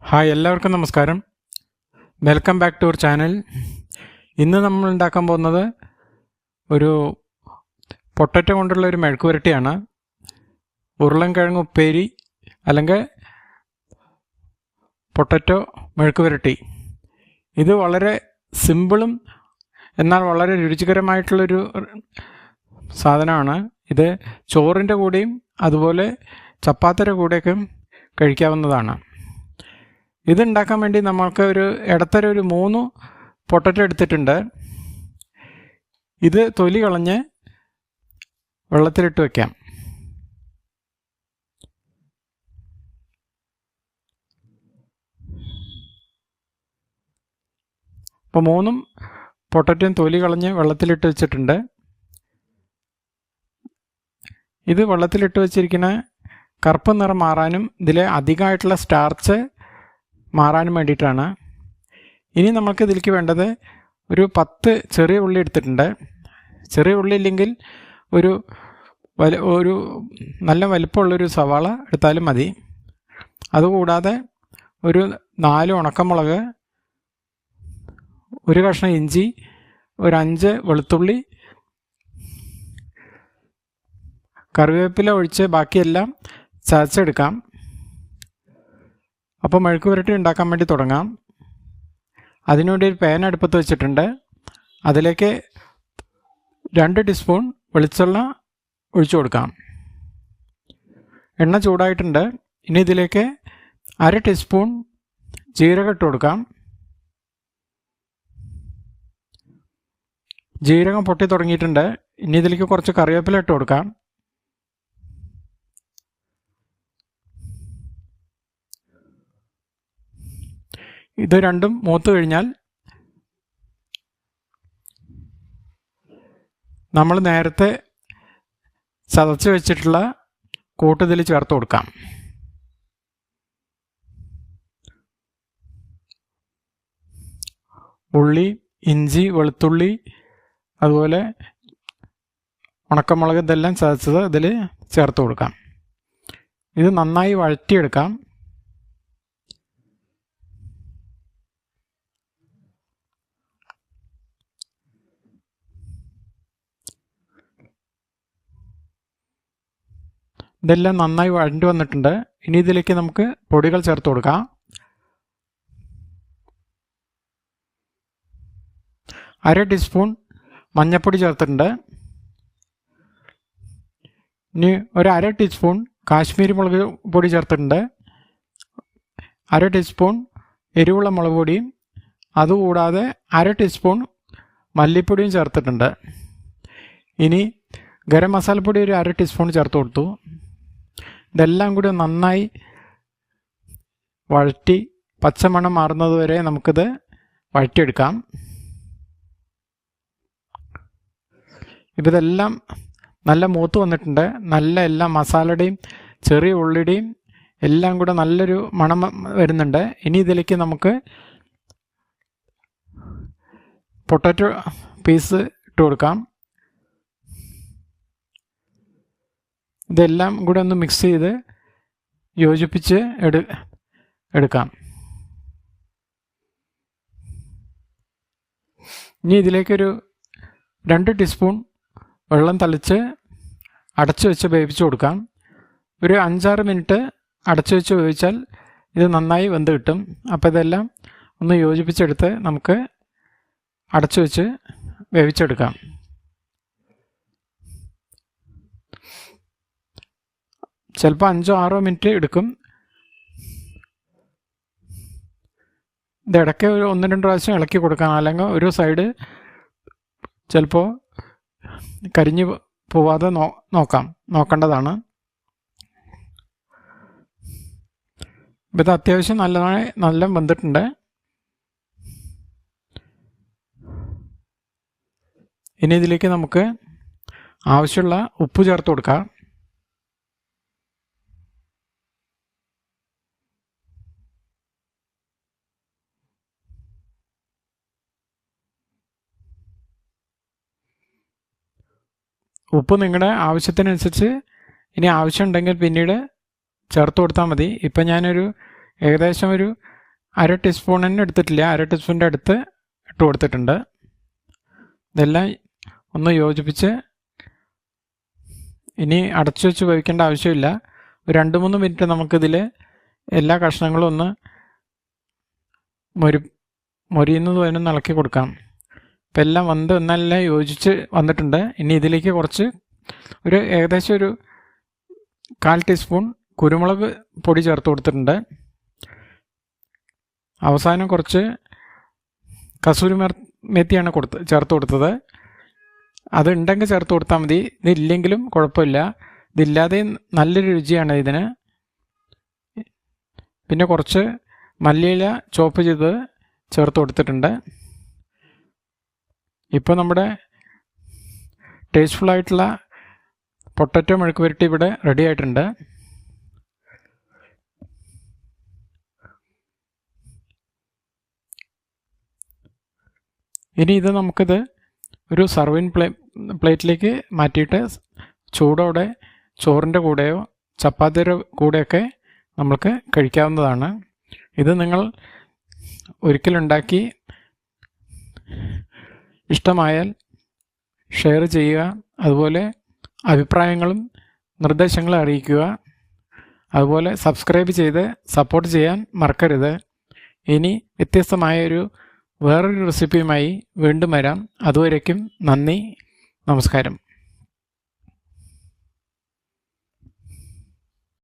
Hi, എല്ലാവർക്കും നമസ്കാരം. Welcome back to our channel. ഇന്ന് നമ്മൾ ഉണ്ടാക്കാൻ പോകുന്നത് ഒരു പൊട്ടറ്റോ കൊണ്ടുള്ള ഒരു മെഴുക്ക് പുരട്ടിയാണ്. ഉരുളൻകിഴങ്ങ് ഉപ്പേരി അല്ലെങ്കിൽ പൊട്ടറ്റോ മെഴുക്ക് പുരട്ടി. ഇത് വളരെ സിമ്പിളും എന്നാൽ വളരെ രുചികരമായിട്ടുള്ളൊരു സാധനമാണ്. ഇത് ചോറിൻ്റെ കൂടെയും അതുപോലെ ചപ്പാത്തിയുടെ കൂടെയൊക്കെ കഴിക്കാവുന്നതാണ്. ഇതുണ്ടാക്കാൻ വേണ്ടി നമ്മൾക്ക് ഒരു ഇടത്തരം ഒരു 3 പൊട്ടറ്റോ എടുത്തിട്ടുണ്ട്. ഇത് തൊലി കളഞ്ഞ് വെള്ളത്തിലിട്ട് വയ്ക്കാം. അപ്പോൾ 3 പൊട്ടറ്റോയും തൊലി കളഞ്ഞ് വെള്ളത്തിലിട്ട് വെച്ചിട്ടുണ്ട്. ഇത് വെള്ളത്തിലിട്ട് വെച്ചിരിക്കുന്ന കറുപ്പ് നിറം മാറാനും ഇതിലെ അധികമായിട്ടുള്ള സ്റ്റാർച്ച് മാറാനും വേണ്ടിയിട്ടാണ്. ഇനി നമുക്ക് ഇതിലേക്ക് വേണ്ടത് ഒരു 10 ചെറിയ ഉള്ളി എടുത്തിട്ടുണ്ട്. ചെറിയ ഉള്ളി ഇല്ലെങ്കിൽ ഒരു നല്ല വലിപ്പമുള്ളൊരു സവാള എടുത്താലും മതി. അതുകൂടാതെ ഒരു 4 ഉണക്കമുളക്, ഒരു കഷ്ണം ഇഞ്ചി, ഒരു 5 വെളുത്തുള്ളി, കറിവേപ്പില ഒഴിച്ച് ബാക്കിയെല്ലാം ചതച്ചെടുക്കാം. അപ്പോൾ മെഴുക്ക് പുരട്ടി ഉണ്ടാക്കാൻ വേണ്ടി തുടങ്ങാം. അതിനുവേണ്ടി ഒരു പാൻ അടുപ്പത്ത് വെച്ചിട്ടുണ്ട്. അതിലേക്ക് 2 ടീസ്പൂൺ വെളിച്ചെണ്ണ ഒഴിച്ചു കൊടുക്കാം. എണ്ണ ചൂടായിട്ടുണ്ട്. ഇനി ഇതിലേക്ക് 1/2 ടീസ്പൂൺ ജീരകം ഇട്ട് കൊടുക്കാം. ജീരകം പൊട്ടി തുടങ്ങിയിട്ടുണ്ട്. ഇനി ഇതിലേക്ക് കുറച്ച് കറിവേപ്പില ഇട്ട് കൊടുക്കാം. ഇത് രണ്ടും മൂത്ത് കഴിഞ്ഞാൽ നമ്മൾ നേരത്തെ ചതച്ച് വെച്ചിട്ടുള്ള കൂട്ട് ഇതിൽ ചേർത്ത് കൊടുക്കാം. ഉള്ളി, ഇഞ്ചി, വെളുത്തുള്ളി, അതുപോലെ ഉണക്കമുളക് ഇതെല്ലാം ചതച്ചത് ഇതിൽ ചേർത്ത് കൊടുക്കാം. ഇത് നന്നായി വഴറ്റിയെടുക്കാം. ഇതെല്ലാം നന്നായി വഴണ്ടി വന്നിട്ടുണ്ട്. ഇനി ഇതിലേക്ക് നമുക്ക് പൊടികൾ ചേർത്ത് കൊടുക്കാം. 1/2 ടീസ്പൂൺ മഞ്ഞൾപ്പൊടി ചേർത്തിട്ടുണ്ട്. ഇനി ഒരു 1/2 ടീസ്പൂൺ കാശ്മീരി മുളക് പൊടി ചേർത്തിട്ടുണ്ട്. 1/2 ടീസ്പൂൺ എരിവുള്ള മുളക് പൊടിയും അതുകൂടാതെ 1/2 ടീസ്പൂൺ മല്ലിപ്പൊടിയും ചേർത്തിട്ടുണ്ട്. ഇനി ഗരം മസാലപ്പൊടി ഒരു 1/2 ടീസ്പൂൺ ചേർത്ത് കൊടുത്തു. ഇതെല്ലാം കൂടി നന്നായി വഴറ്റി പച്ചമണം മാറുന്നത് വരെ നമുക്കിത് വഴറ്റിയെടുക്കാം. ഇതെല്ലാം നല്ല മൂത്ത് വന്നിട്ടുണ്ട്. നല്ല എല്ലാ മസാലയുടെയും ചെറിയ ഉള്ളിയുടെയും എല്ലാം കൂടെ നല്ലൊരു മണം വരുന്നുണ്ട്. ഇനി ഇതിലേക്ക് നമുക്ക് പൊട്ടാറ്റോ പീസ് ഇട്ട് കൊടുക്കാം. ഇതെല്ലാം കൂടെ ഒന്ന് മിക്സ് ചെയ്ത് യോജിപ്പിച്ച് എടുക്കാം. ഇനി ഇതിലേക്കൊരു 2 ടീസ്പൂൺ വെള്ളം തളിച്ച് അടച്ചു വെച്ച് വേവിച്ച് കൊടുക്കാം. ഒരു 5-6 മിനിറ്റ് അടച്ചു വെച്ച് വേവിച്ചാൽ ഇത് നന്നായി വെന്ത് കിട്ടും. അപ്പോൾ ഇതെല്ലാം ഒന്ന് യോജിപ്പിച്ചെടുത്ത് നമുക്ക് അടച്ചു വെച്ച് വേവിച്ചെടുക്കാം. ചിലപ്പോൾ 5-6 മിനിറ്റ് എടുക്കും. ഇതിടയ്ക്ക് ഒരു 1-2 പ്രാവശ്യം ഇളക്കി കൊടുക്കാം. അല്ലെങ്കിൽ ഒരു സൈഡ് ചിലപ്പോൾ കരിഞ്ഞു പോവാതെ നോക്കേണ്ടതാണ്. ഇത് അത്യാവശ്യം നല്ല വെന്തിട്ടുണ്ട്. ഇനി ഇതിലേക്ക് നമുക്ക് ആവശ്യമുള്ള ഉപ്പ് ചേർത്ത് കൊടുക്കാം. ഉപ്പ് നിങ്ങളുടെ ആവശ്യത്തിനനുസരിച്ച് ഇനി ആവശ്യമുണ്ടെങ്കിൽ പിന്നീട് ചേർത്ത് കൊടുത്താൽ മതി. ഇപ്പം ഞാനൊരു ഏകദേശം ഒരു 1/2 ടീസ്പൂൺ തന്നെ എടുത്തിട്ടില്ല, 1/2 ടീസ്പൂണിൻ്റെ അടുത്ത് ഇട്ട് കൊടുത്തിട്ടുണ്ട്. ഇതെല്ലാം ഒന്ന് യോജിപ്പിച്ച് ഇനി അടച്ചു വെച്ച് വേവിക്കേണ്ട ആവശ്യമില്ല. ഒരു 2-3 മിനിറ്റ് നമുക്കിതിൽ എല്ലാ കഷ്ണങ്ങളും ഒന്ന് മൊരിയുന്നത് വരെ ഇളക്കി കൊടുക്കാം. ഇപ്പം എല്ലാം ഒന്നെല്ലാം യോജിച്ച് വന്നിട്ടുണ്ട്. ഇനി ഇതിലേക്ക് കുറച്ച് ഏകദേശം ഒരു 1/4 ടീസ്പൂൺ കുരുമുളക് പൊടി ചേർത്ത് കൊടുത്തിട്ടുണ്ട്. അവസാനം കുറച്ച് കസൂരി മേത്തിയാണ് ചേർത്ത് കൊടുത്തത്. അത് ഉണ്ടെങ്കിൽ ചേർത്ത് കൊടുത്താൽ മതി, ഇതില്ലെങ്കിലും കുഴപ്പമില്ല. ഇതില്ലാതെ നല്ലൊരു രുചിയാണ് ഇതിന്. പിന്നെ കുറച്ച് മല്ലിയില ചോപ്പ് ചെയ്ത് ചേർത്ത് കൊടുത്തിട്ടുണ്ട്. ഇപ്പോൾ നമ്മുടെ ടേസ്റ്റ്ഫുള്ളായിട്ടുള്ള പൊട്ടറ്റോ മെഴുക്ക് പുരട്ടി ഇവിടെ റെഡി ആയിട്ടുണ്ട്. ഇനി ഇത് നമുക്കിത് ഒരു സർവിങ് പ്ലേറ്റിലേക്ക് മാറ്റിയിട്ട് ചൂടോടെ ചോറിൻ്റെ കൂടെയോ ചപ്പാത്തിയുടെ കൂടെയൊക്കെ നമുക്ക് കഴിക്കാവുന്നതാണ്. ഇത് നിങ്ങൾ ഒരിക്കലുണ്ടാക്കി ഇഷ്ടമായാൽ ഷെയർ ചെയ്യുക. അതുപോലെ അഭിപ്രായങ്ങളും നിർദ്ദേശങ്ങളും അറിയിക്കുക. അതുപോലെ സബ്സ്ക്രൈബ് ചെയ്ത് സപ്പോർട്ട് ചെയ്യാൻ മറക്കരുത്. ഇനി വ്യത്യസ്തമായൊരു വേറൊരു റെസിപ്പിയുമായി വീണ്ടും വരാം. അതുവരേക്കും നന്ദി, നമസ്കാരം.